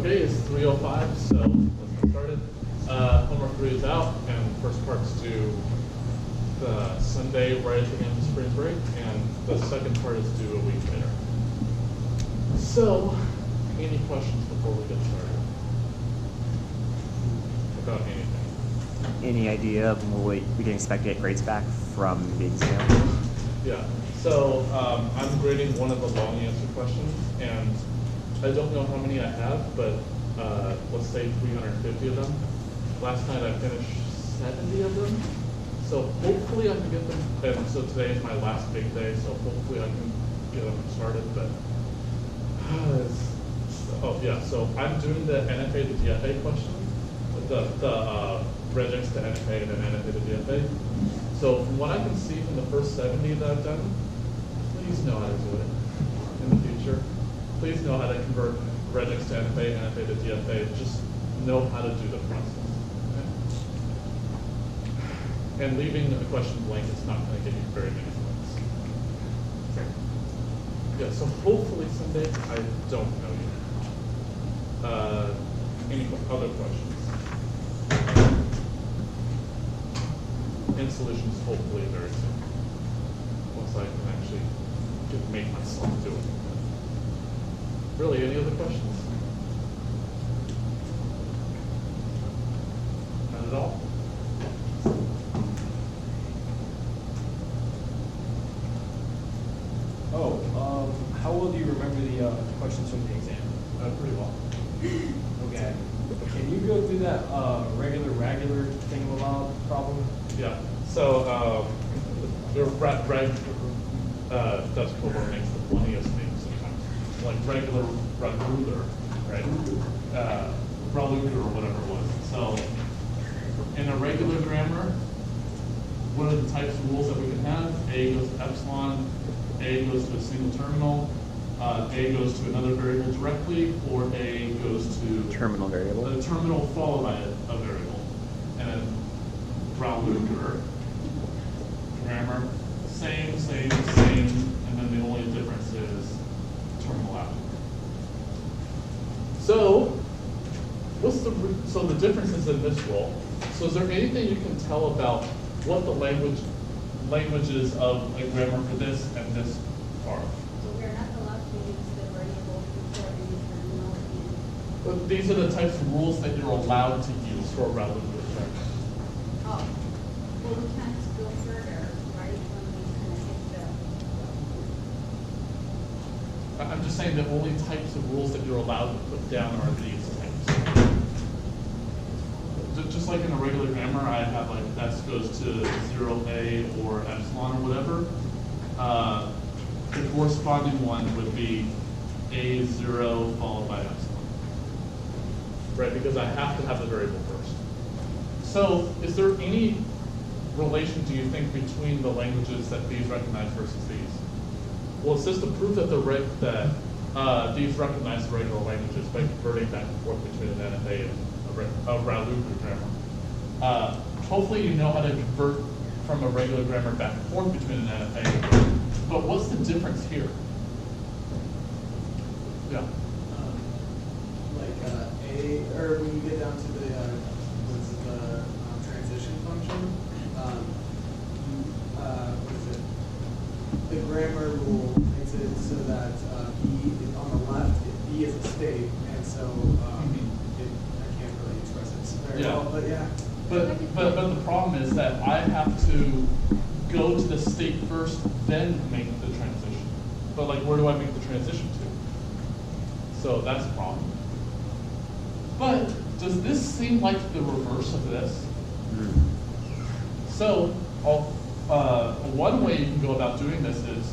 Okay, it's 3:05, so let's get started. Homework 3 is out, and the first part's due the Sunday right at the end of spring break, and the second part is due a week later. So, any questions before we get started? About anything? Any idea of what we can expect to get grades back from the exam? Yeah, so I'm grading one of the long answer questions, and I don't know how many I have, but let's say 350 of them. Last night I finished 70 of them, so hopefully I can get them, and so today is my last big day, so hopefully I can get them started, but, oh yeah, so I'm doing the NFA to DFA question, the regex to NFA and then NFA to DFA. So from what I can see from the first 70 that I've done, please know how to do it in the future. Please know how to convert regex to NFA, NFA to DFA. Just know how to do the process. Okay? And leaving a question blank is not going to give you very many points. Yeah, so hopefully someday, I don't know yet. Any other questions? And solutions hopefully very soon. Once I can actually make myself do it. Really, any other questions? Not at all? How well do you remember the questions from the exam? Pretty well. Okay. Can you go through that regular thingamabob problem? Yeah. So Dutch Cobra makes the funniest names sometimes, like regular ruler, right? Raluger or whatever it was. So in a regular grammar, what are the types of rules that we can have? A goes to epsilon, A goes to a single terminal, A goes to another variable directly, or A goes to Terminal variable. a terminal followed by a variable. And then Raluger grammar, same, and then the only difference is terminal out. So, so the difference is in this rule. So is there anything you can tell about what the languages of a grammar for this and this are? So we're not allowed to use the variable for any terminal in. But these are the types of rules that you're allowed to use for a Raluger grammar. Oh, well, we can't go further, right? When we kind of hit the. I'm just saying the only types of rules that you're allowed to put down are these types. Just like in a regular grammar, I have like S goes to 0A or epsilon or whatever. The corresponding one would be A0 followed by epsilon. Right, because I have to have the variable first. So is there any relation, do you think, between the languages that these recognize versus these? Well, it's just to prove that these recognize the regular languages by converting back and forth between an NFA and a Raluger grammar. Hopefully you know how to convert from a regular grammar back and forth between an NFA, but what's the difference here? Yeah. Or when you get down to the transition function, what is it? The grammar rule makes it so that B on the left, B is a state, and so I can't really express it very well, but yeah. But the problem is that I have to go to the state first, then make the transition. But like, where do I make the transition to? So that's a problem. But does this seem like the reverse of this? So one way you can go about doing this is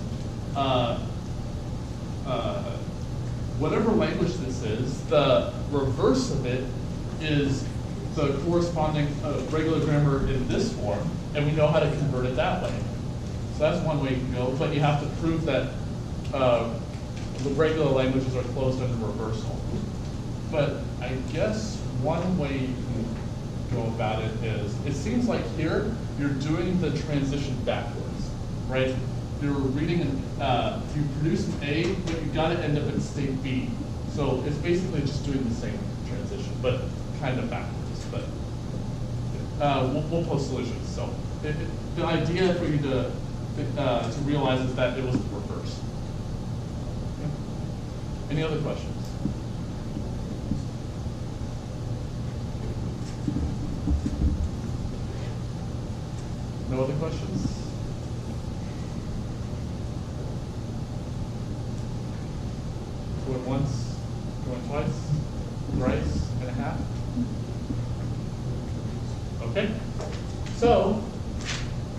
whatever language this is, the reverse of it is the corresponding regular grammar in this form, and we know how to convert it that way. So that's one way you can go, but you have to prove that the regular languages are closed under reversal. But I guess one way you can go about it is, it seems like here you're doing the transition backwards, right? you're reading you produce an A, but you got to end up in state B. So it's basically just doing the same transition, but kind of backwards. But we'll post solutions. So the idea for you to realize is that it was reversed. Okay. Any other questions? No other questions? Going once, going twice, thrice, and a half? Okay. So,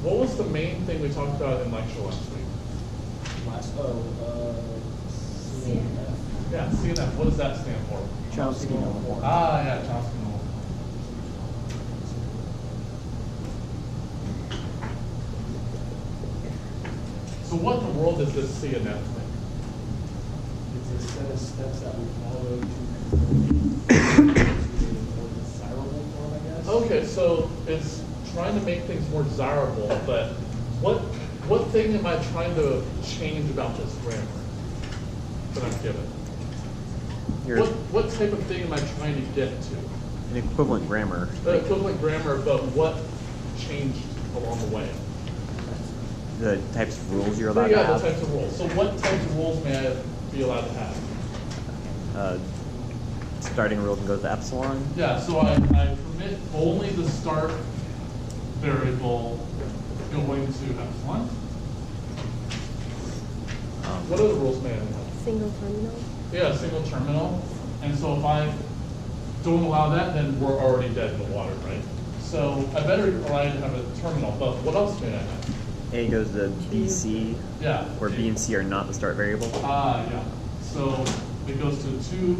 what was the main thing we talked about in lecture last week? CNF. Yeah, CNF. What does that stand for? Chomsky Normal Form. Ah, yeah, Chomsky Normal Form. So what in the world is this CNF thing? It's a set of steps that we follow to convert to a more desirable form, I guess. Okay, so it's trying to make things more desirable, but what thing am I trying to change about this grammar that I'm given? What type of thing am I trying to get to? An equivalent grammar. Equivalent grammar, but what changed along the way? The types of rules you're allowed to Yeah, have. the types of rules. So what types of rules may I be allowed to have? Starting rule can go to epsilon. Yeah, so I permit only the start variable going to epsilon. What other rules may I have? Single terminal. Yeah, single terminal. And so if I don't allow that, then we're already dead in the water, right? So I better allow you to have a terminal, but what else may I have? A goes to BC, Yeah. where B and C are not the start variable. Yeah. So it goes to two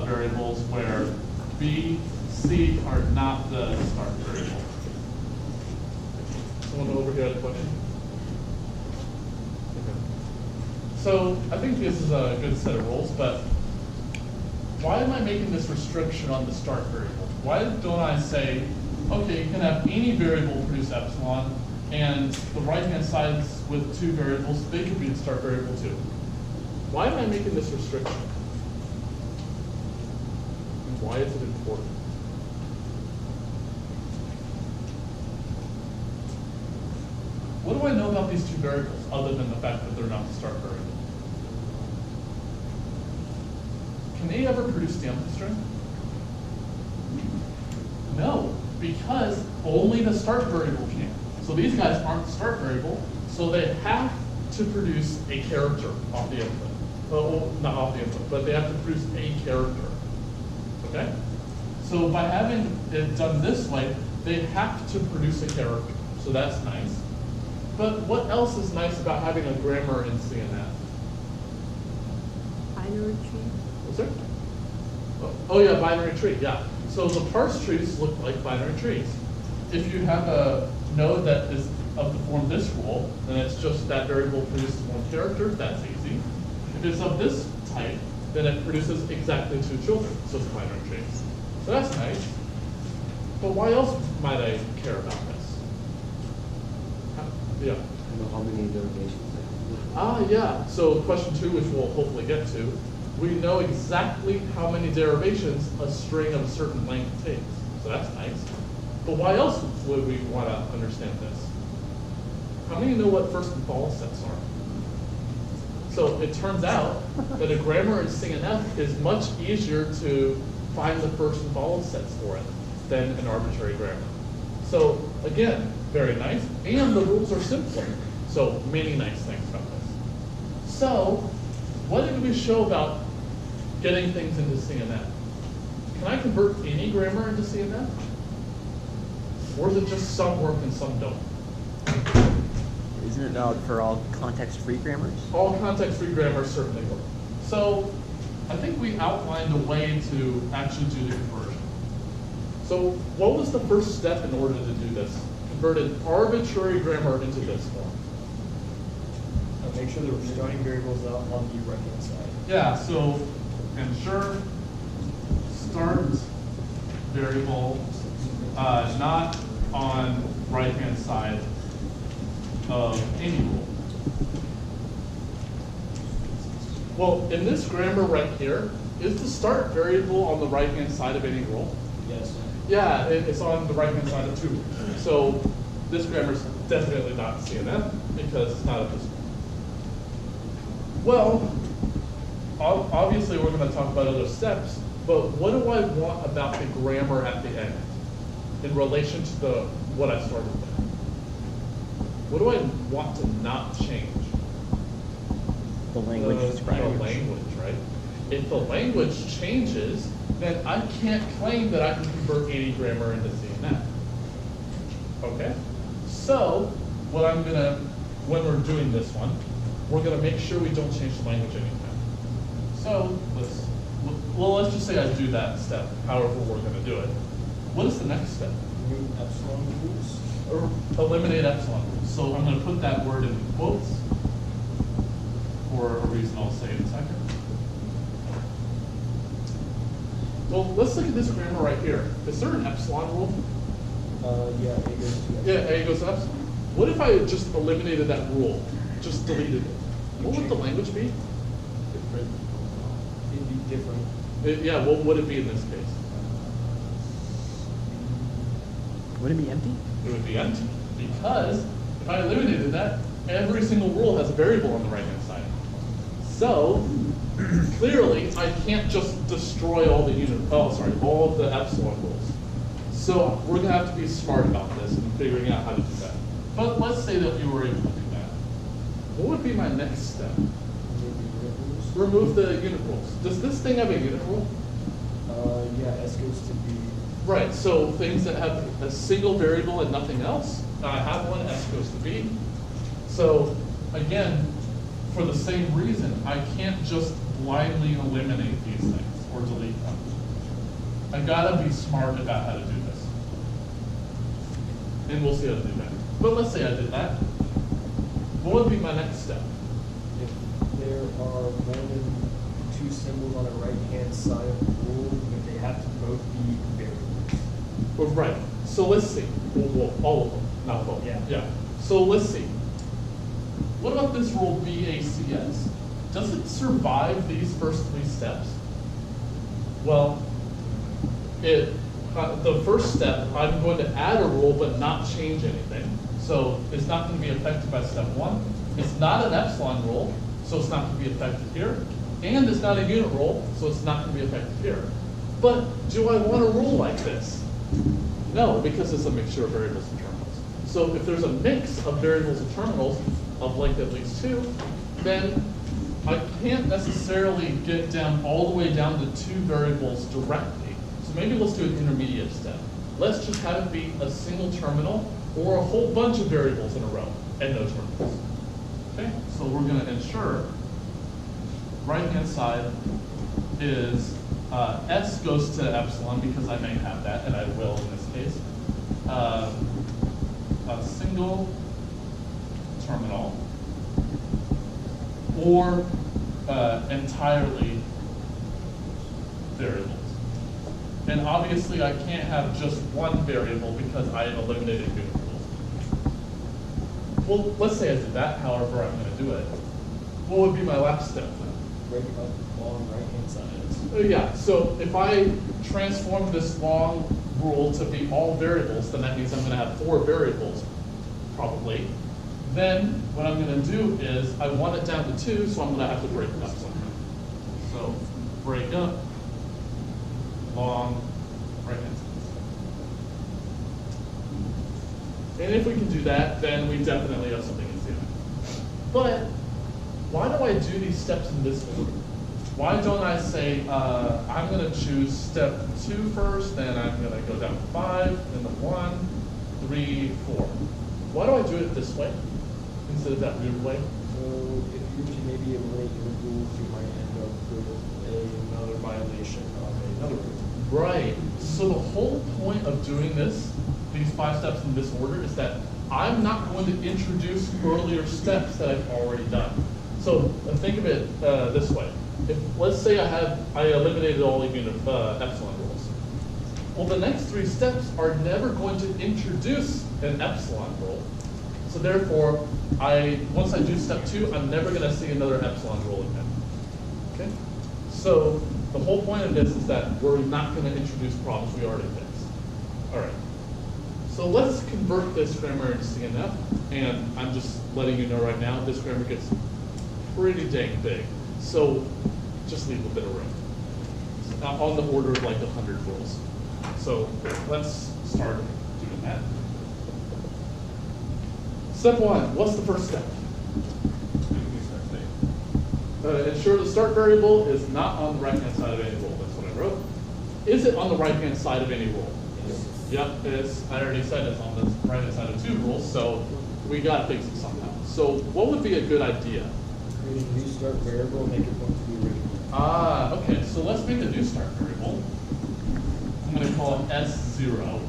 variables where B, C are not the start variable. Someone over here had a question? Okay. So I think this is a good set of rules, but why am I making this restriction on the start variable? Why don't I say, okay, you can have any variable produce epsilon, and the right-hand sides with two variables, they could be the start variable too. Why am I making this restriction? And why is it important? What do I know about these two variables other than the fact that they're not the start variable? Can they ever produce the empty string? No, because only the start variable can. So these guys aren't the start variable, so they have to produce a character off the input. Well, not off the input, but they have to produce a character. Okay? So by having it done this way, they have to produce a character. So that's nice. But what else is nice about having a grammar in CNF? Binary tree. What's there? Oh yeah, binary tree, yeah. So the parse trees look like binary trees. If you have a node that is of the form this rule, then it's just that variable produces one character, that's easy. If it's of this type, then it produces exactly two children, so it's a binary tree. So that's nice. But why else might I care about this? Yeah. I know how many derivations there Yeah. So question 2, which we'll hopefully get to, we know exactly how many derivations a string of a certain length takes. So that's nice. But why else would we want to understand this? How many know what first and follow sets are? So it turns out that a grammar in CNF is much easier to find the first and follow sets for it than an arbitrary grammar. So again, very nice. And the rules are simpler. So many nice things about this. So what did we show about getting things into CNF? Can I convert any grammar into CNF? Or is it just some work and some don't? Isn't it valid for all context-free grammars? All context-free grammars certainly work. So I think we outlined a way to actually do the conversion. So what was the first step in order to do this? Convert an arbitrary grammar into this form. Make sure the starting variables are on the right-hand side. Yeah, so ensure start variable not on right-hand side of any rule. Well, in this grammar right here, is the start variable on the right-hand side of any rule? Yes. Yeah, it's on the right-hand side of 2. So this grammar is definitely not CNF because it's not at this point. Well, obviously we're going to talk about other steps, but what do I want about the grammar at the end in relation to what I started with? What do I want to not change? The language The described. language, right? If the language changes, then I can't claim that I can convert any grammar into CNF. Okay? So, what I'm gonna, when we're doing this one, we're gonna make sure we don't change the language anytime. So, let's just say I do that step, however we're gonna do it. What is the next step? New epsilon rules. Or eliminate epsilon rules. So I'm gonna put that word in quotes for a reason I'll say in a second. Well, let's look at this grammar right here. Is there an epsilon rule? Yeah, A goes to epsilon. Yeah, A goes to epsilon. What if I just eliminated that rule, just deleted it? What would the language be? Different. It'd be different. Yeah, what would it be in this case? Would it be empty? It would be empty. Because if I eliminated that, every single rule has a variable on the right-hand side. So, clearly, I can't just destroy all the all of the epsilon rules. So we're gonna have to be smart about this and figuring out how to do that. But let's say that we were able to do that. What would be my next step? Maybe unit rules. Remove the unit rules. Does this thing have a unit rule? Yeah, S goes to B. Right, so things that have a single variable and nothing else, I have one, S goes to B. So again, for the same reason, I can't just blindly eliminate these things or delete them. I gotta be smart about how to do this. And we'll see how to do that. But let's say I did that. What would be my next step? If there are more than 2 symbols on the right-hand side of the rule, then they have to both be variables. Well, right, so let's see. Well, all of them, not both. Yeah. So let's see. What about this rule BACS? Does it survive these first 3 steps? Well, the first step, I'm going to add a rule but not change anything. So it's not going to be affected by step 1. It's not an epsilon rule, so it's not going to be affected here. And it's not a unit rule, so it's not going to be affected here. But do I want a rule like this? No, because it's a mixture of variables and terminals. So if there's a mix of variables and terminals of length at least 2, then I can't necessarily get down all the way down to 2 variables directly. So maybe let's do an intermediate step. Let's just have it be a single terminal or a whole bunch of variables in a row and no terminals. Okay, so we're going to ensure right-hand side is S goes to epsilon because I may have that, and I will in this case. A single terminal or entirely variables. And obviously I can't have just one variable because I eliminated unit rules. Well, let's say I did that, however I'm going to do it. What would be my last step then? Break up long right-hand sides. Yeah, so if I transform this long rule to be all variables, then that means I'm going to have 4 variables, probably. Then what I'm going to do is I want it down to 2, so I'm going to have to break it up somehow. So break up long right-hand sides. And if we can do that, then we definitely have something in CNF. But why do I do these steps in this order? Why don't I say, I'm going to choose step 2 first, then I'm going to go down to 5, then the 1, 3, 4. Why do I do it this way instead of that weird way? So if you were to maybe eliminate your rules, you might end up with another violation of another rule. Right. So the whole point of doing this, these 5 steps in this order, is that I'm not going to introduce earlier steps that I've already done. So think of it this way. If, let's say I eliminated all the unit epsilon rules. Well, the next 3 steps are never going to introduce an epsilon rule. So therefore, once I do step 2, I'm never going to see another epsilon rule again. Okay? So the whole point of this is that we're not going to introduce problems we already fixed. All right. So let's convert this grammar into CNF, and I'm just letting you know right now, this grammar gets pretty dang big. So just leave a bit of room. On the order of like 100 rules. So let's start doing that. Step 1, what's the first step? Ensure the start variable is not on the right-hand side of any rule. That's what I wrote. Is it on the right-hand side of any rule? Yes. Yep, it is. I already said it's on the right-hand side of 2 rules, so we got to fix it somehow. So what would be a good idea? Create a new start variable, make it point to the original. Okay, so let's make a new start variable. I'm going to call it S0.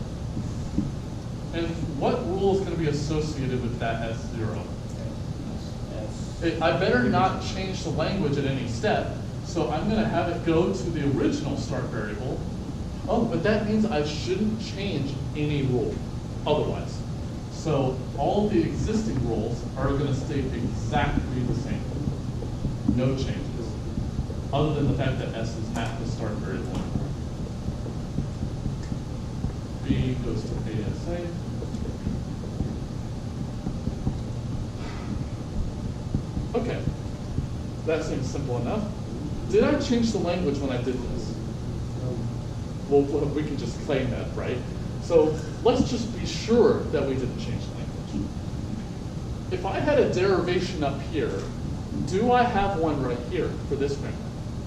And what rule is going to be associated with that S0? I better not change the language at any step, so I'm going to have it go to the original start variable. Oh, but that means I shouldn't change any rule otherwise. So all of the existing rules are going to stay exactly the same. No changes, other than the fact that S is half the start variable. B goes to ASA. Okay, that seems simple enough. Did I change the language when I did this? Well, we can just claim that, right? So let's just be sure that we didn't change the language. If I had a derivation up here, do I have one right here for this grammar?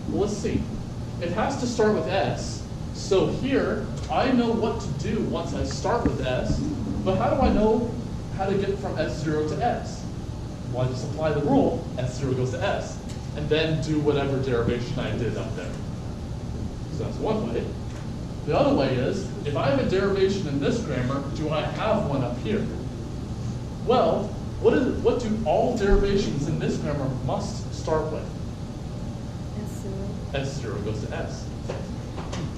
Well, let's see. It has to start with S. So here, I know what to do once I start with S, but how do I know how to get from S0 to S? Well, I just apply the rule, S0 goes to S, and then do whatever derivation I did up there. So that's one way. The other way is, if I have a derivation in this grammar, do I have one up here? Well, what do all derivations in this grammar must start with? S0 goes to S.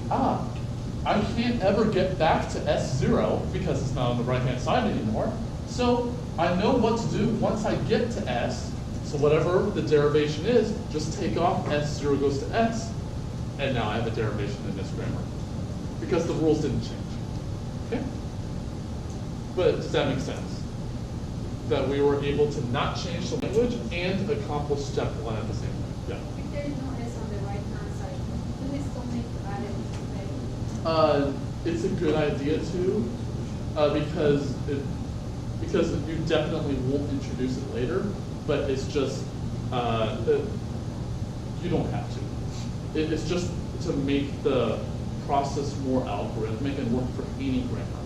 I can't ever get back to S0 because it's not on the right-hand side anymore. So I know what to do once I get to S. So whatever the derivation is, just take off S0 goes to S, and now I have a derivation in this grammar because the rules didn't change. Okay? But does that make sense? That we were able to not change the language and accomplish step 1 at the same time. Yeah. If there is no S on the right-hand side, do we still need to add it? It's a good idea too, because you definitely won't introduce it later, but it's just, you don't have to. It's just to make the process more algorithmic and work for any grammar.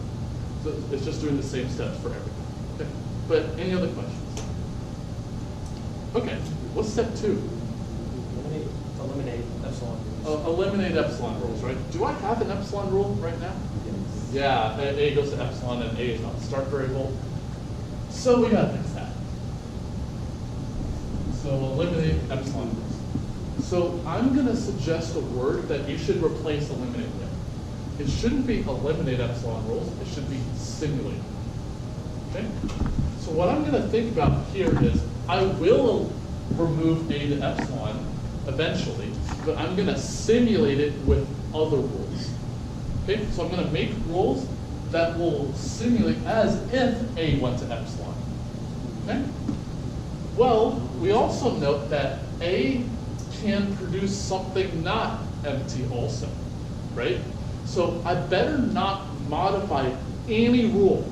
So it's just doing the same steps for everything. Okay. But any other questions? Okay, what's step 2? Eliminate epsilon rules. Eliminate epsilon rules, right? Do I have an epsilon rule right now? Yeah, A goes to epsilon and A is not the start variable. So we gotta fix that. So eliminate epsilon rules. So I'm gonna suggest a word that you should replace eliminate with. It shouldn't be eliminate epsilon rules, it should be simulate. Okay? So what I'm gonna think about here is I will remove A to epsilon eventually, but I'm gonna simulate it with other rules. Okay, so I'm gonna make rules that will simulate as if A went to epsilon. Okay? Well, we also note that A can produce something not empty also, right? So I better not modify any rule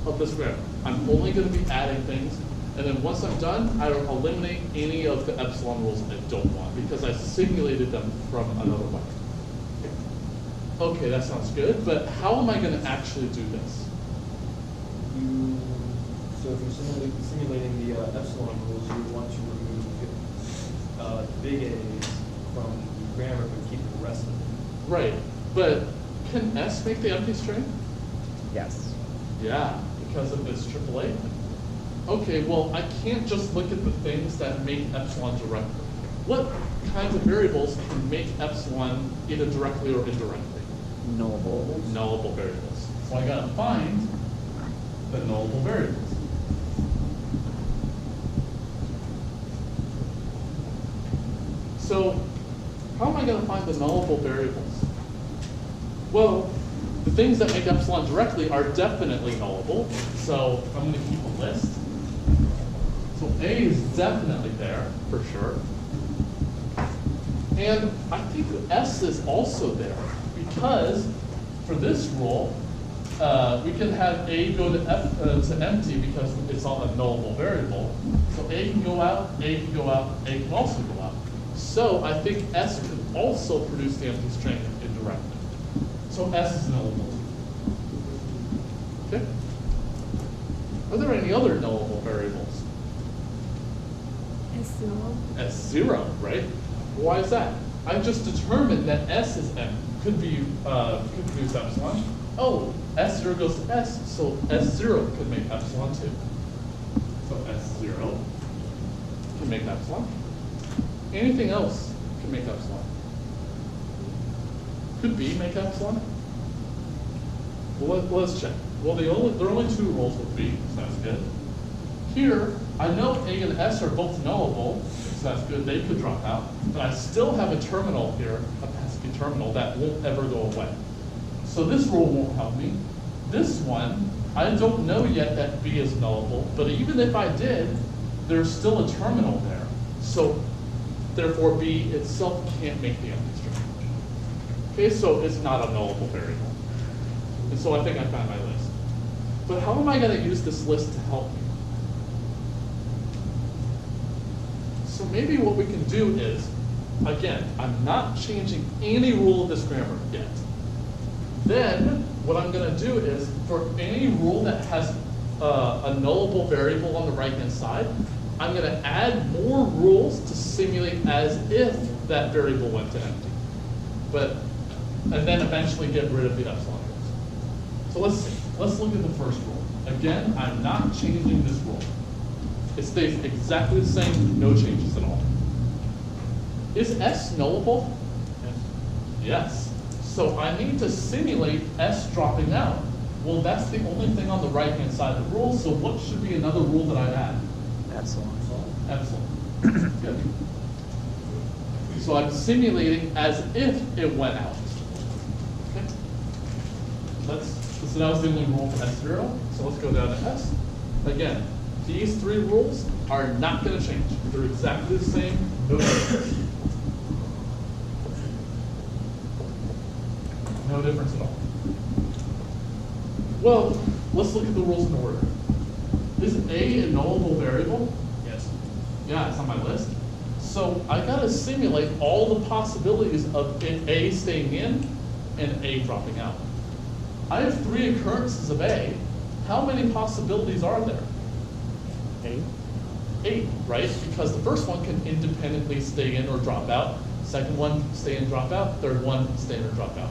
of this grammar. I'm only gonna be adding things, and then once I'm done, I will eliminate any of the epsilon rules I don't want because I simulated them from another way. Okay, that sounds good, but how am I going to actually do this? So if you're simulating the epsilon rules, you want to remove big A's from the grammar but keep the rest of it. Right, but can S make the empty string? Yes. Yeah, because of this AAA. Okay, well, I can't just look at the things that make epsilon directly. What kinds of variables can make epsilon either directly or indirectly? Nullable. Nullable variables. So I gotta find the nullable variables. So how am I going to find the nullable variables? Well, the things that make epsilon directly are definitely nullable. So I'm going to keep a list. So A is definitely there, for sure. And I think S is also there, because for this rule, we can have A go to empty because it's on a nullable variable. So A can go out, A can go out, A can also go out. So I think S could also produce the empty string indirectly. So S is nullable too. Okay? Are there any other nullable variables? S0. S0, right? Why is that? I just determined that S is M, could produce epsilon. Oh, S0 goes to S, so S0 could make epsilon too. So S0 can make epsilon. Anything else can make epsilon. Could B make epsilon? Well, let's check. Well, there are only two rules with B, so that's good. Here, I know A and S are both nullable, so that's good. They could drop out. But I still have a terminal here, a pesky terminal, that won't ever go away. So this rule won't help me. This one, I don't know yet that B is nullable, but even if I did, there's still a terminal there. So therefore, B itself can't make the empty string. Okay, so it's not a nullable variable. And so I think I found my list. But how am I going to use this list to help me? So maybe what we can do is, again, I'm not changing any rule of this grammar yet. Then what I'm going to do is, for any rule that has a nullable variable on the right-hand side, I'm going to add more rules to simulate as if that variable went to empty. And then eventually get rid of the epsilon rules. So let's look at the first rule. Again, I'm not changing this rule. It stays exactly the same, no changes at all. Is S nullable? Yes. So I need to simulate S dropping out. Well, that's the only thing on the right-hand side of the rule, so what should be another rule that I add? Epsilon. Epsilon. Good. So I'm simulating as if it went out. Okay. So that was the only rule for S0. So let's go down to S. Again, these three rules are not going to change. They're exactly the same, no difference. No difference at all. Well, let's look at the rules in order. Is A a nullable variable? Yes. Yeah, it's on my list. So I got to simulate all the possibilities of A staying in and A dropping out. I have three occurrences of A. How many possibilities are there? 8. 8, right? Because the first one can independently stay in or drop out. Second one, stay in, drop out. Third one, stay in or drop out.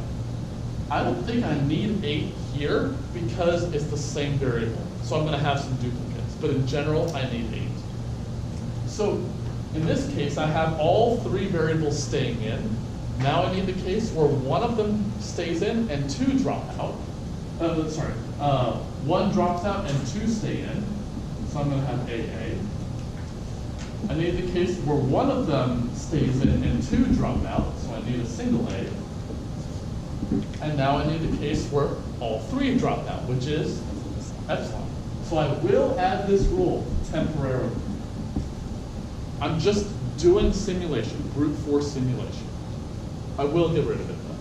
I don't think I need 8 here because it's the same variable. So I'm going to have some duplicates. But in general, I need 8. So in this case, I have all three variables staying in. Now I need the case where one of them stays in and 2 drop out. One drops out and 2 stay in. So I'm going to have AA. I need the case where one of them stays in and 2 drop out. So I need a single A. And now I need the case where all 3 drop out, which is epsilon. So I will add this rule temporarily. I'm just doing simulation, brute force simulation. I will get rid of it though.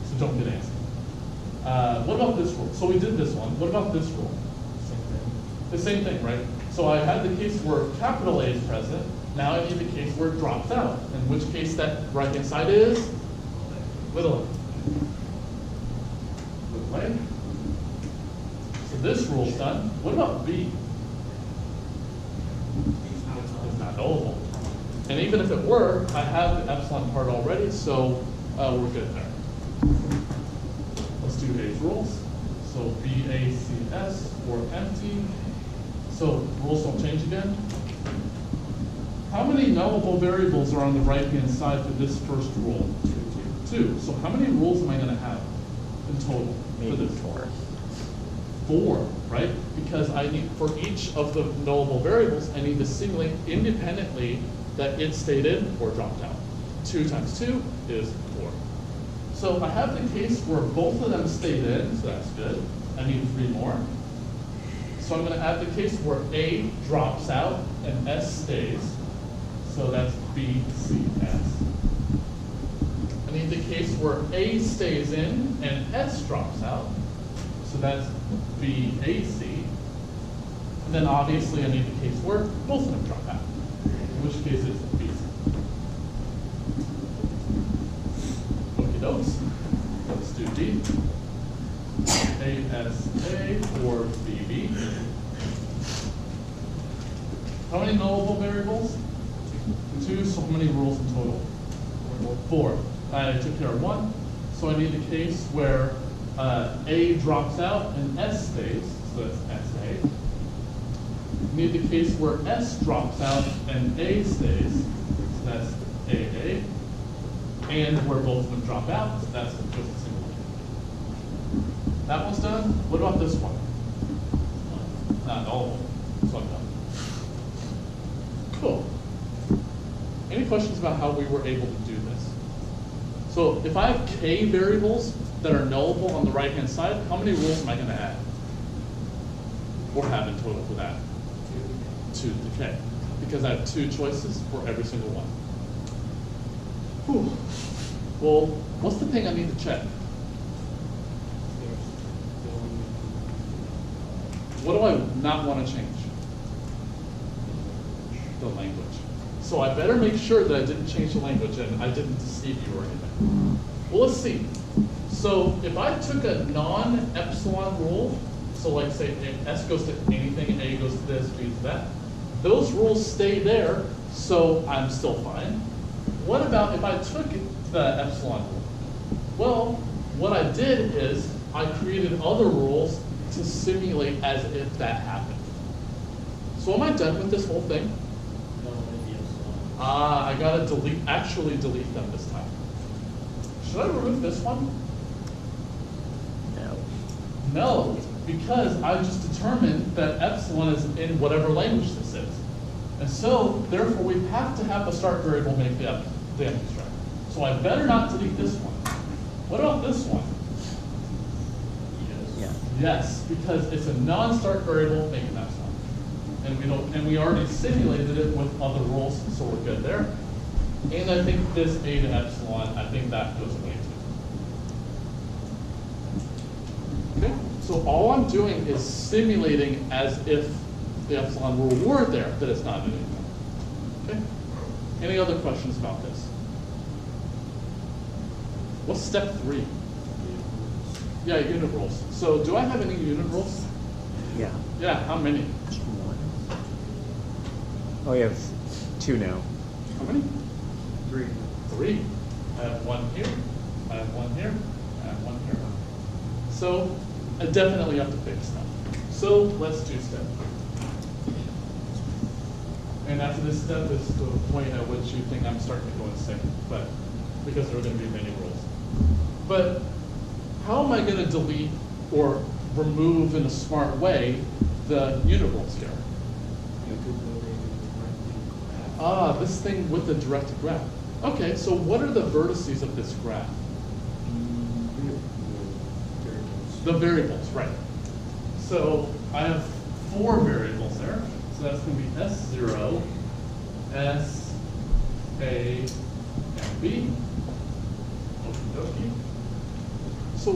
So don't get antsy. What about this rule? So we did this one. What about this rule? Same thing. The same thing, right? So I had the case where capital A is present. Now I need the case where it drops out. In which case that right-hand side is little a. Little a. So this rule's done. What about B? It's not nullable. And even if it were, I have the epsilon part already, so we're good there. Let's do A's rules. So B, A, C, S, or empty. So rules don't change again. How many nullable variables are on the right-hand side for this first rule? 2. So how many rules am I going to have in total for Maybe this? 4. 4, right? Because I need, for each of the nullable variables, I need to simulate independently that it stayed in or dropped out. 2 times 2 is 4. So I have the case where both of them stayed in, so that's good. I need 3 more. So I'm going to add the case where A drops out and S stays. So that's B, C, S. I need the case where A stays in and S drops out. So that's B, A, C. And then obviously I need the case where both of them drop out, in which case it's B, C. Okie dokes. Let's do D. ASA or BB. How many nullable variables? 2, so how many rules in total? 4. I took care of 1, so I need the case where A drops out and S stays, so that's SA. Need the case where S drops out and A stays, so that's AA. And where both of them drop out, so that's just a single one. That one's done. What about this one? Not all of them, so I'm done. Cool. Any questions about how we were able to do this? So if I have k variables that are nullable on the right-hand side, how many rules am I going to add? Or have in total for that? 2 to k. Because I have 2 choices for every single one. Whew. Well, what's the thing I need to check? What do I not want to change? The language. So I better make sure that I didn't change the language and I didn't deceive you or anything. Well, let's see. So if I took a non-epsilon rule, so like say if S goes to anything, A goes to this, B to that, those rules stay there, so I'm still fine. What about if I took the epsilon rule? Well, what I did is I created other rules to simulate as if that happened. So am I done with this whole thing? I gotta actually delete them this time. Should I remove this one? No. No, because I just determined that epsilon is in whatever language this is. And so, therefore, we have to have the start variable make the empty string. So I better not delete this one. What about this one? Yeah. Yes, because it's a non-start variable making epsilon. And we already simulated it with other rules, so we're good there. And I think this A to epsilon, I think that goes away too. Okay, so all I'm doing is simulating as if the epsilon rule were there, that it's not anymore. Okay, any other questions about this? What's step 3? Yeah, unit rules. So do I have any unit rules? Yeah. Yeah, how many? 1. Oh, you have 2 now. How many? 3. 3. I have 1 here, I have 1 here, I have 1 here. So I definitely have to fix them. So let's do step 3. And after this step is the point at which you think I'm starting to go insane, but because there are going to be many rules. But how am I going to delete or remove in a smart way the unit rules here? This thing with the directed graph. Okay, so what are the vertices of this graph? The variables, right. So I have 4 variables there. So that's going to be S0, S, A, and B. Okie dokie. So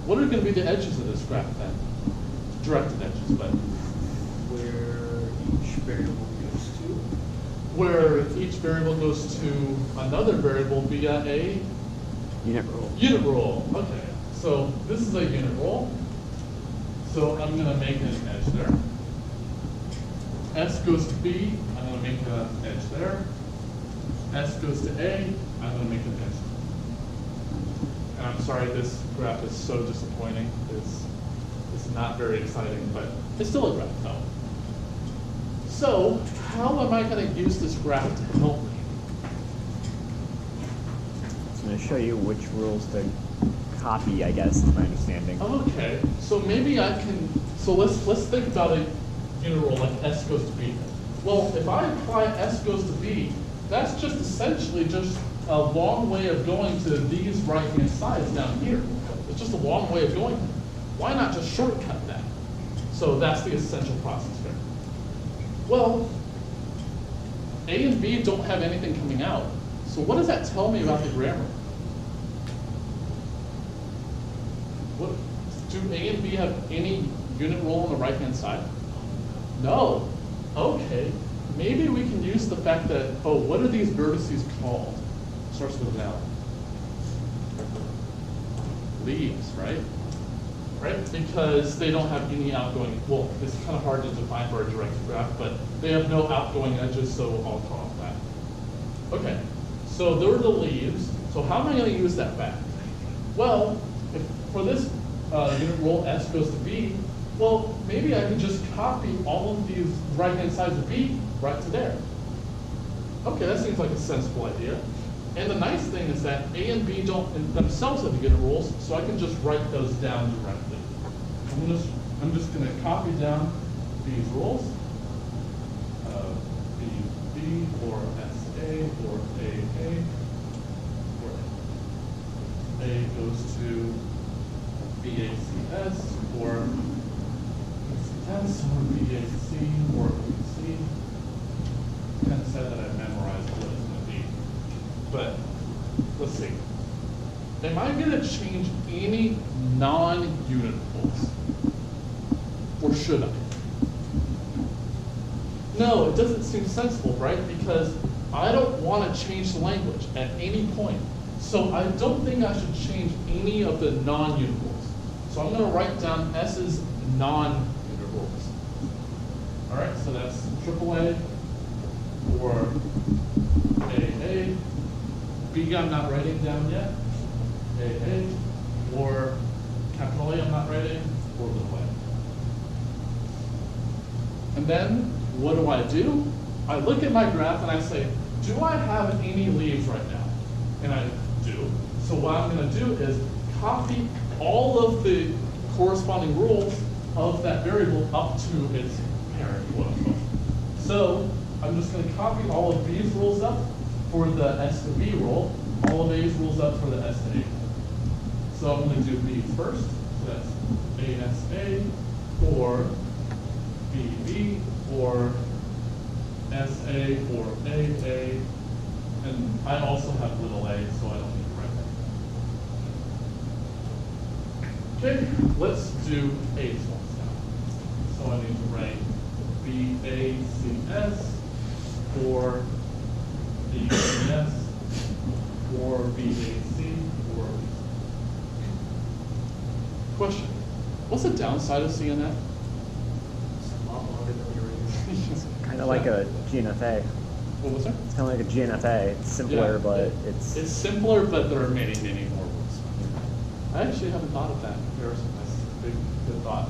what are going to be the edges of this graph then? Directed edges, but. Where each variable goes to. Where each variable goes to another variable via a Unit rule. unit rule. Okay, so this is a unit rule. So I'm going to make an edge there. S goes to B, I'm going to make an edge there. S goes to A, I'm going to make an edge. And I'm sorry, this graph is so disappointing. It's not very exciting, but it's still a graph though. So how am I going to use this graph to help me? It's going to show you which rules to copy, I guess, is my understanding. Okay, so maybe I can, so let's think about a unit rule like S goes to B. Well, if I apply S goes to B, that's just essentially just a long way of going to these right-hand sides down here. It's just a long way of going there. Why not just shortcut that? So that's the essential process here. Well, A and B don't have anything coming out. So what does that tell me about the grammar? What, do A and B have any unit rule on the right-hand side? No. Okay. Maybe we can use the fact that, oh, what are these vertices called? Starts with an L. Leaves, right? Right? Because they don't have any outgoing, well, it's kind of hard to define for a direct graph, but they have no outgoing edges, so I'll call it that. Okay, so they're the leaves. So how am I going to use that back? Well, if for this unit rule S goes to B, well, maybe I can just copy all of these right-hand sides of B right to there. Okay, that seems like a sensible idea. And the nice thing is that A and B don't themselves have the unit rules, so I can just write those down directly. I'm just going to copy down these rules. B or SA or AA, or A goes to BACS or BCS or BAC or BC. Kind of sad that I memorized what it's going to be. But let's see. Am I going to change any non-unit rules? Or should I? No, it doesn't seem sensible, right? Because I don't want to change the language at any point. So I don't think I should change any of the non-unit rules. So I'm going to write down S's non-unit rules. All right, so that's AAA or AA. B I'm not writing down yet. AA or capital A I'm not writing, or little a. And then what do? I look at my graph and I say, do I have any leaves right now? And I do. So what I'm going to do is copy all of the corresponding rules of that variable up to its parent, quote unquote. So I'm just going to copy all of B's rules up for the S to B rule, all of A's rules up for the S to A. So I'm going to do B first. So that's ASA or BB or SA or AA. And I also have little a, so I don't need to write that. Okay, let's do A's ones now. So I need to write BACS or BCS or BAC or question. What's the downside of CNF? It's a lot longer than we were using. It's kind of like a GNFA. What was that? It's kind of like a GNFA. It's simpler, Yeah, but it's simpler, but there are many, many more rules. I actually haven't thought of that comparison. That's a big, good thought.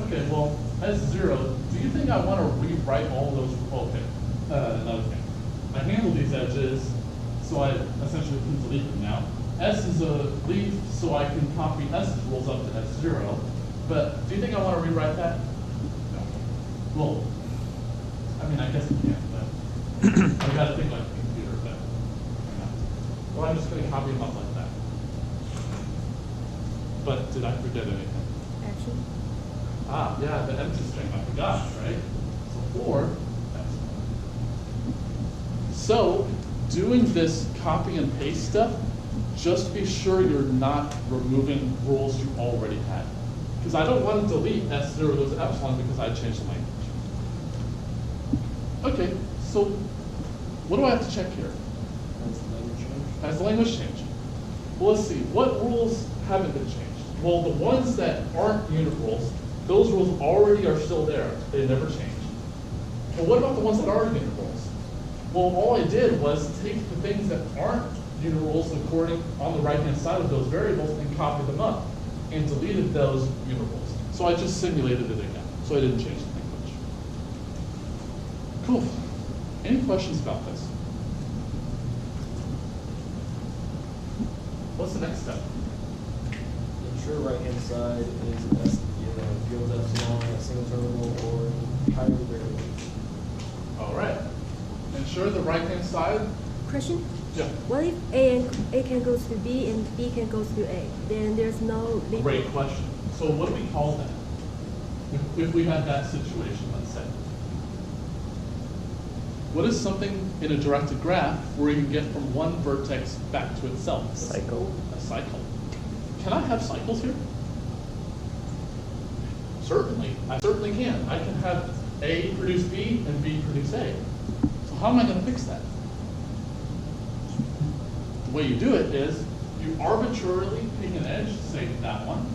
Okay, well, S0, do you think I want to rewrite all those? Okay, another thing. I handle these edges, so I essentially can delete them now. S is a leaf, so I can copy S's rules up to S0. But do you think I want to rewrite that? No. Well, I mean, I guess I can, but I've got to think like a computer, but I'm not. Well, I'm just going to copy them up like that. But did I forget anything? Actually. Ah, yeah, the empty string, I forgot, right? So 4, so doing this copy and paste stuff, just be sure you're not removing rules you already had. Because I don't want to delete S0 goes to epsilon because I changed the language. Okay, so what do I have to check here? Has the language changed? Has the language changed? Well, let's see, what rules haven't been changed? Well, the ones that aren't unit rules, those rules already are still there. They never changed. Well, what about the ones that are unit rules? Well, all I did was take the things that aren't unit rules according on the right-hand side of those variables and copy them up and deleted those unit rules. So I just simulated it again. So I didn't change the language. Cool. Any questions about this? What's the next step? The true right-hand side is field epsilon, a single terminal, or higher variable. All right. Ensure the right-hand side. Question? Yeah. What if A can go to B and B can go to A? Then there's no leap. Great question. So what do we call that? If we had that situation, let's say. What is something in a directed graph where you can get from one vertex back to itself? Cycle. A cycle. Can I have cycles here? Certainly. I certainly can. I can have A produce B and B produce A. So how am I going to fix that? The way you do it is you arbitrarily pick an edge, say that one,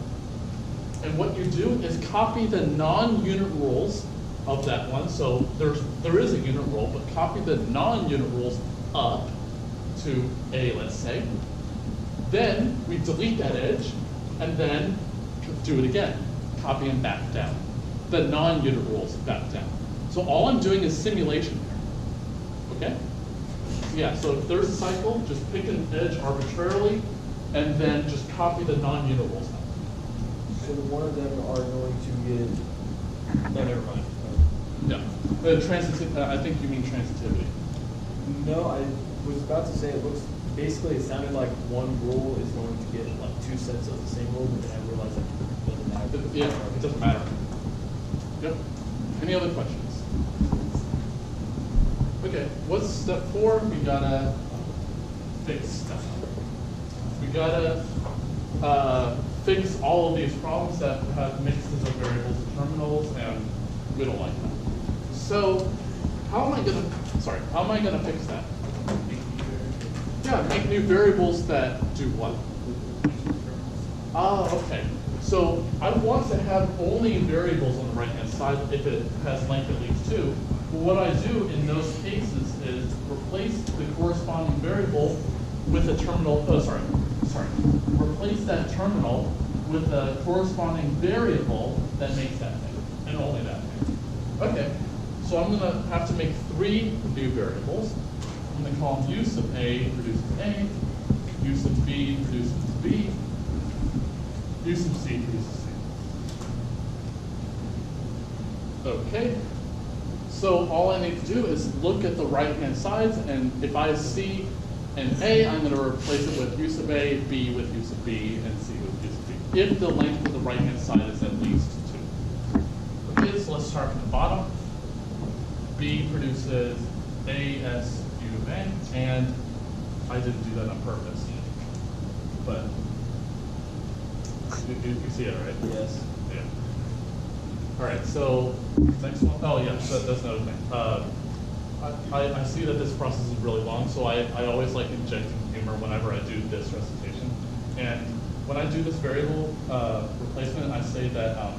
and what you do is copy the non-unit rules of that one. So there is a unit rule, but copy the non-unit rules up to A, let's say. Then we delete that edge, and then do it again. Copy them back down. The non-unit rules back down. So all I'm doing is simulation here. Okay? Yeah, so if there's a cycle, just pick an edge arbitrarily, and then just copy the non-unit rules out. So one of them are going to give, no, never mind. Yeah. I think you mean transitivity. No, I was about to say, it sounded like one rule is going to get like two sets of the same rule, but then I realized that it doesn't matter. Yeah, it doesn't matter. Yep. Any other questions? Okay, what's step 4? We gotta fix stuff. We gotta fix all of these problems that have mixes of variables and terminals, and we don't like that. So how am I gonna fix that? Yeah, make new variables that do what? Okay. So I want to have only variables on the right-hand side if it has length at least 2. But what I do in those cases is replace the corresponding variable with a terminal, replace that terminal with a corresponding variable that makes that thing, and only that thing. Okay, so I'm gonna have to make 3 new variables. I'm gonna call them use of A produces A, use of B produces B, use of C produces C. Okay, so all I need to do is look at the right-hand sides, and if I see an A, I'm going to replace it with use of A, B with use of B, and C with use of B, if the length of the right-hand side is at least 2. Okay, so let's start from the bottom. B produces A, S, U of A, and I didn't do that on purpose, but you see it, right? Yes. Yeah. All right, so next one. Oh, yeah, that's another thing. I see that this process is really long, so I always like injecting humor whenever I do this recitation. And when I do this variable replacement, I say that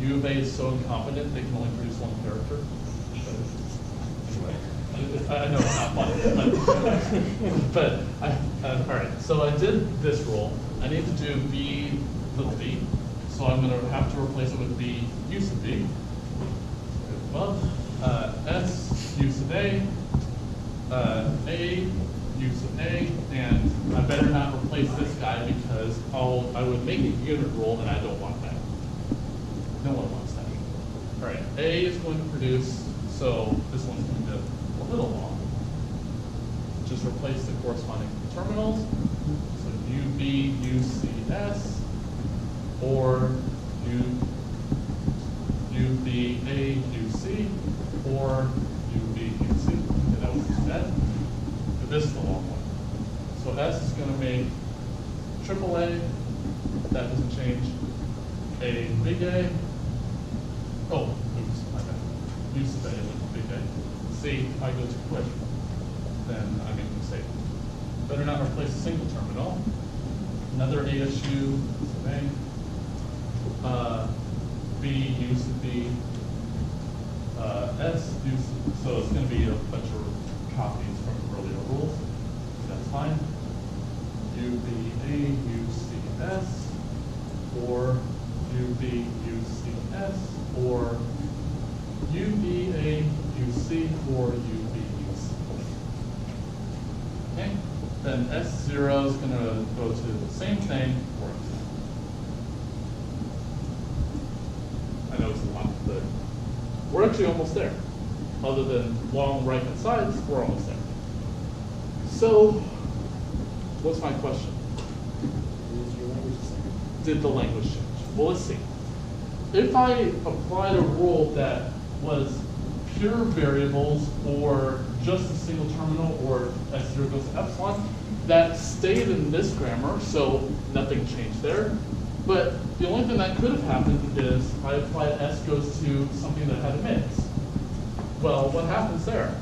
U of A is so incompetent they can only produce one character. Anyway, I know it's not funny, but all right. So I did this rule. I need to do B little b. So I'm going to have to replace it with B use of B. Well, S use of A use of A, and I better not replace this guy because I would make a unit rule and I don't want that. No one wants that. All right, A is going to produce, so this one's going to be a little long. Just replace the corresponding terminals. So UB, UCS, or UBA, UC, or UB, UC. Okay, that was that. But this is the long one. So S is going to make AAA. That doesn't change. A big A. Oh, oops, I got it. Use of A with big A. C, I go too quick. Then I make a mistake. Better not replace a single terminal. Another ASU of A. B use of B. S use, so it's going to be a bunch of copies from earlier rules. That's fine. UBA UCS, or UB UCS, or UBA UC, or UB UC. Okay. Then S0 is going to go to the same thing for it. I know it's a lot, but we're actually almost there. other than long right-hand sides, we're almost there. So, what's my question? Is your language the same? Did the language change? Well, let's see. If I applied a rule that was pure variables or just a single terminal or S0 goes to epsilon, that stayed in this grammar, so nothing changed there. But the only thing that could have happened is I applied S goes to something that had a mix. Well, what happens there?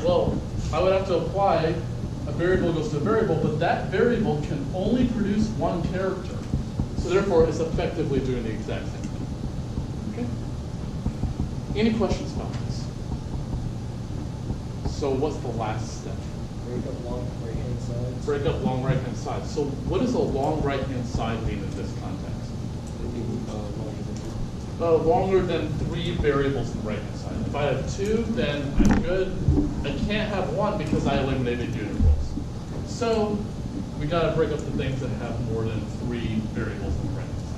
Well, I would have to apply a variable goes to a variable, but that variable can only produce one character. So therefore, it's effectively doing the exact same thing. Okay? Any questions about this? So what's the last step? Break up long right-hand sides. Break up long right-hand side. So what does a long right-hand side mean in this context? Longer than 3 variables in the right-hand side. If I have 2, then I'm good. I can't have 1 because I eliminated unit rules. So we got to break up the things that have more than 3 variables in the right-hand side.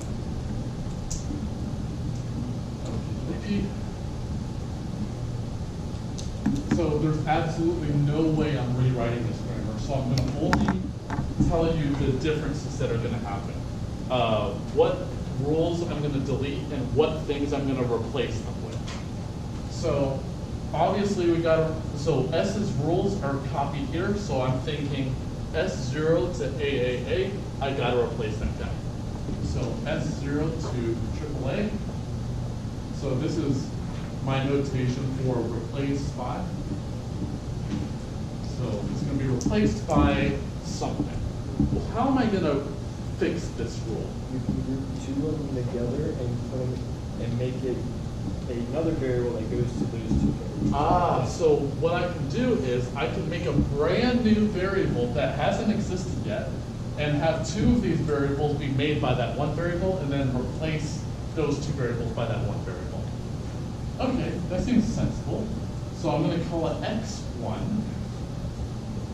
So there's absolutely no way I'm rewriting this grammar. So I'm going to only tell you the differences that are going to happen. What rules I'm going to delete and what things I'm going to replace them with. So obviously so S's rules are copied here. So I'm thinking S0 to AAA, I got to replace that guy. So S0 to AAA. So this is my notation for replace by. So it's going to be replaced by something. Well, how am I going to fix this rule? You can group 2 of them together and put them and make it another variable that goes to those 2 variables. So what I can do is I can make a brand new variable that hasn't existed yet and have 2 of these variables be made by that one variable and then replace those 2 variables by that one variable. Okay, that seems sensible. So I'm going to call it x1,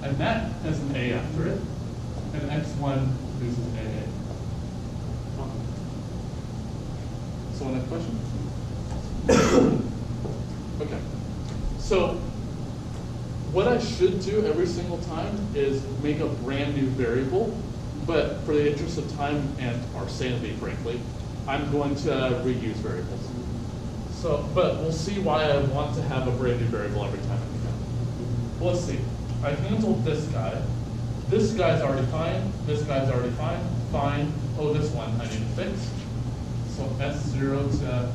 and that has an a after it, and x1 produces AA. So next question? Okay. So what I should do every single time is make a brand new variable, but for the interest of time and our sanity, frankly, I'm going to reuse variables. So, but we'll see why I want to have a brand new variable every time I do that. Well, let's see. I handled this guy. This guy's already fine. This guy's already fine. Fine. Oh, this one I need to fix. So S0 to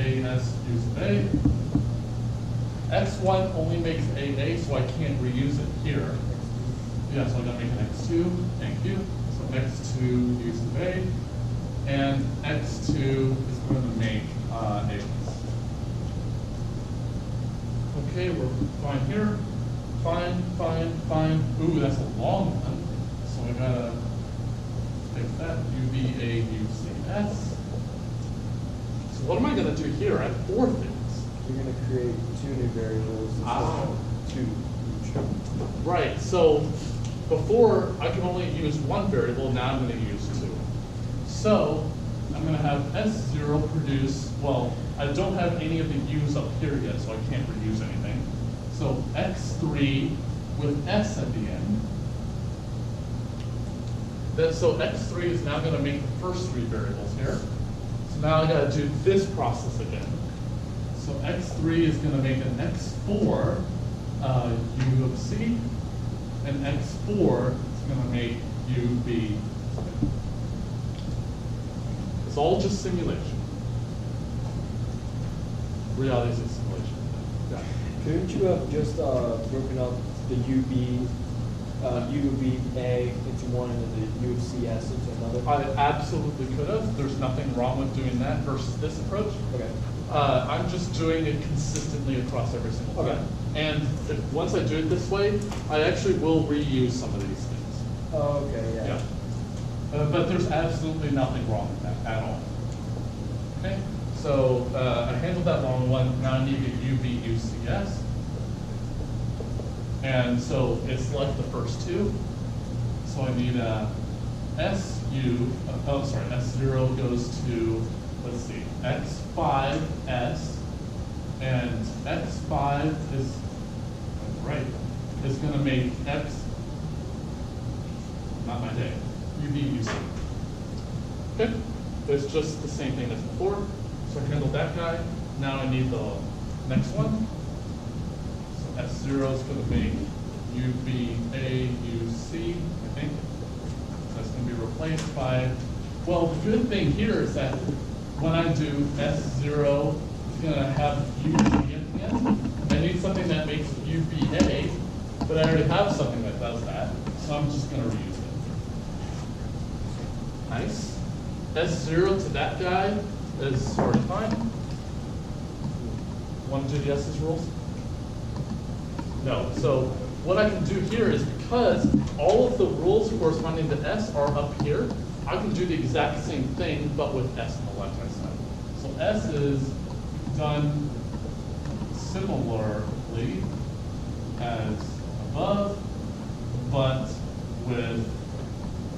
AS use A. X1 only makes AA, so I can't reuse it here. Yeah, so I gotta make an X2. Thank you. So X2 use of A. And X2 is going to make A's. Okay, we're fine here. Fine, fine, fine. Ooh, that's a long one. So I gotta fix that. UVA, UCS. So what am I gonna do here? I have 4 things. You're going to create 2 new variables instead of 2 each. Right, so before I could only use 1 variable, now I'm gonna use 2. So I'm gonna have S0 produce, well, I don't have any of the U's up here yet, so I can't reuse anything. So X3 with S at the end. So X3 is now going to make the first 3 variables here. So now I got to do this process again. So X3 is going to make an X4 U of C, and X4 is going to make U B. It's all just simulation. Reality is a simulation. Yeah. Couldn't you have just broken up the U of B A into one and then the U of C S into another? I absolutely could have. There's nothing wrong with doing that versus this approach. Okay. I'm just doing it consistently across every single Okay. time. And once I do it this way, I actually will reuse some of these things. Oh, okay, yeah. But there's absolutely nothing wrong with that at all. Okay, so I handled that long one. Now I need a UV UCS. And so it's like the first 2. So I need a S0 goes to, let's see, X5S, And x5 is, right, is going to make x, not my day, UC. Okay, it's just the same thing as before. So I handled that guy. Now I need the next one. So S0 is going to make UC, I think. So that's going to be replaced by, well, the good thing here is that when I do S0, it's going to have UB at the end. I need something that makes UBA, but I already have something that does that, so I'm just going to reuse it. Nice. S0 to that guy is already fine. Want to do the S's rules? No. So what I can do here is, because all of the rules corresponding to S are up here, I can do the exact same thing, but with S on the left-hand side. So S is done similarly as above, but with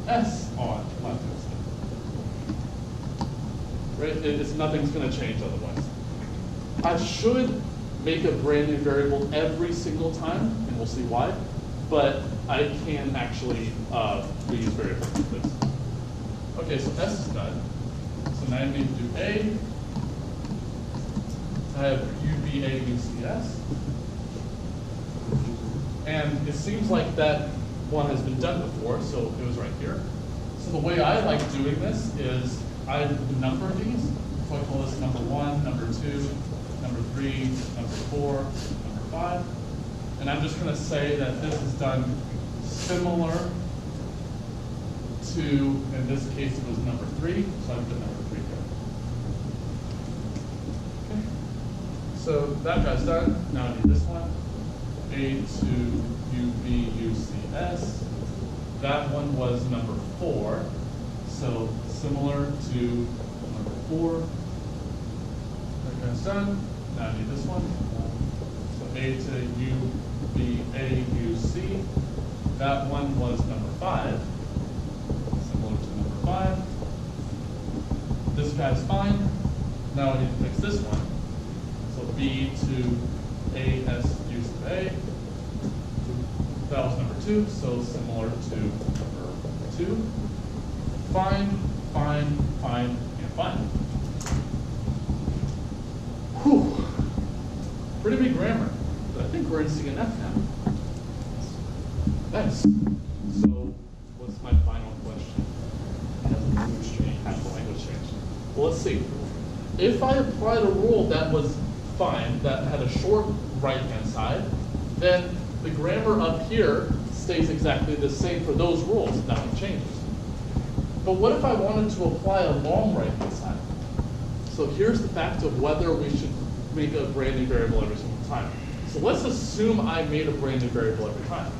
S on left-hand side. Right? Nothing's going to change otherwise. I should make a brand new variable every single time, and we'll see why, but I can actually reuse variables like this. Okay, so S is done. So now I need to do A. I have UBA, UCS. And it seems like that one has been done before, so it was right here. So the way I like doing this is I number these. So I call this number 1, number 2, number 3, number 4, number 5. And I'm just going to say that this is done similar to, in this case, it was number 3, so I put number 3 here. Okay. So that guy's done. Now I need this one. A to UB, UCS. That one was number 4. So similar to number 4. That guy's done. Now I need this one. So A to UBA, UC. That one was number 5. Similar to number 5. This guy's fine. Now I need to fix this one. So B to AS, U sub A. That was number 2, so similar to number 2. Fine, fine, fine, and fine. Whew. Pretty big grammar. But I think we're in CNF now. Nice. So what's my final question? Has the language changed? Has the language changed? Well, let's see. If I applied a rule that was fine, that had a short right-hand side, then the grammar up here stays exactly the same for those rules. Nothing changes. But what if I wanted to apply a long right-hand side? So here's the fact of whether we should make a brand new variable every single time. So let's assume I made a brand new variable every time.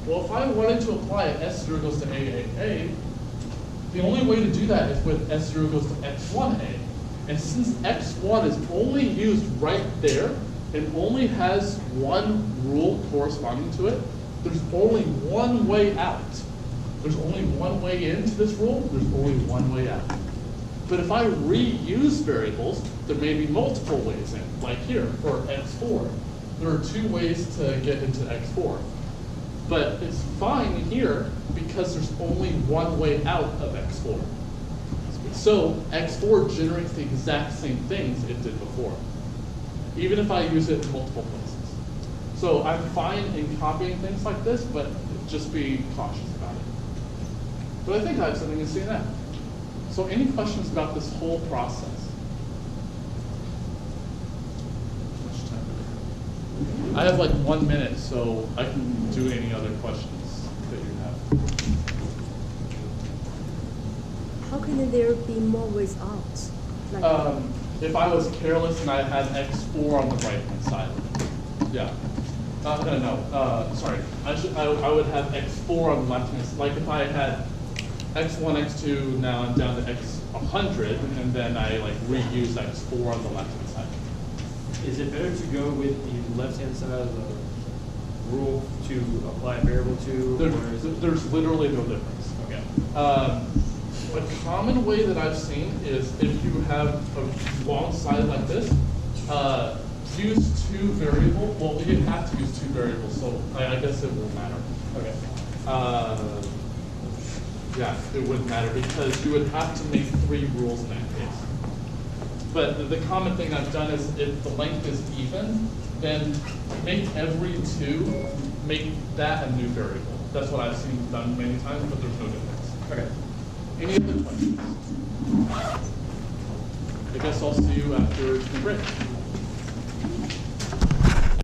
Well, if I wanted to apply S0 goes to AAA, the only way to do that is with S0 goes to X1A. And since X1 is only used right there and only has one rule corresponding to it, there's only one way out. There's only one way into this rule, there's only one way out. But if I reuse variables, there may be multiple ways in, like here for X4. There are 2 ways to get into X4. But it's fine here because there's only one way out of X4. So X4 generates the exact same things it did before, even if I use it in multiple places. So I'm fine in copying things like this, but just be cautious about it. But I think I have something to say that. So any questions about this whole process? I have like 1 minute, so I can do any other questions that you have. How can there be more ways out? Like If I was careless and I had X4 on the right-hand side, yeah. Sorry. I would have X4 on the left-hand side. Like if I had X1, X2, now I'm down to X100, and then I like reuse X4 on the left-hand side. Is it better to go with the left-hand side of the rule to apply a variable to? There's literally no difference. Okay. A common way that I've seen is if you have a long side like this, use two variables, well, we didn't have to use two variables, so I guess it won't matter. Okay. Yeah, it wouldn't matter because you would have to make 3 rules in that case. But the common thing I've done is if the length is even, then make every 2, make that a new variable. That's what I've seen done many times, but there's no difference. Okay. Any other questions? I guess I'll see you after the break.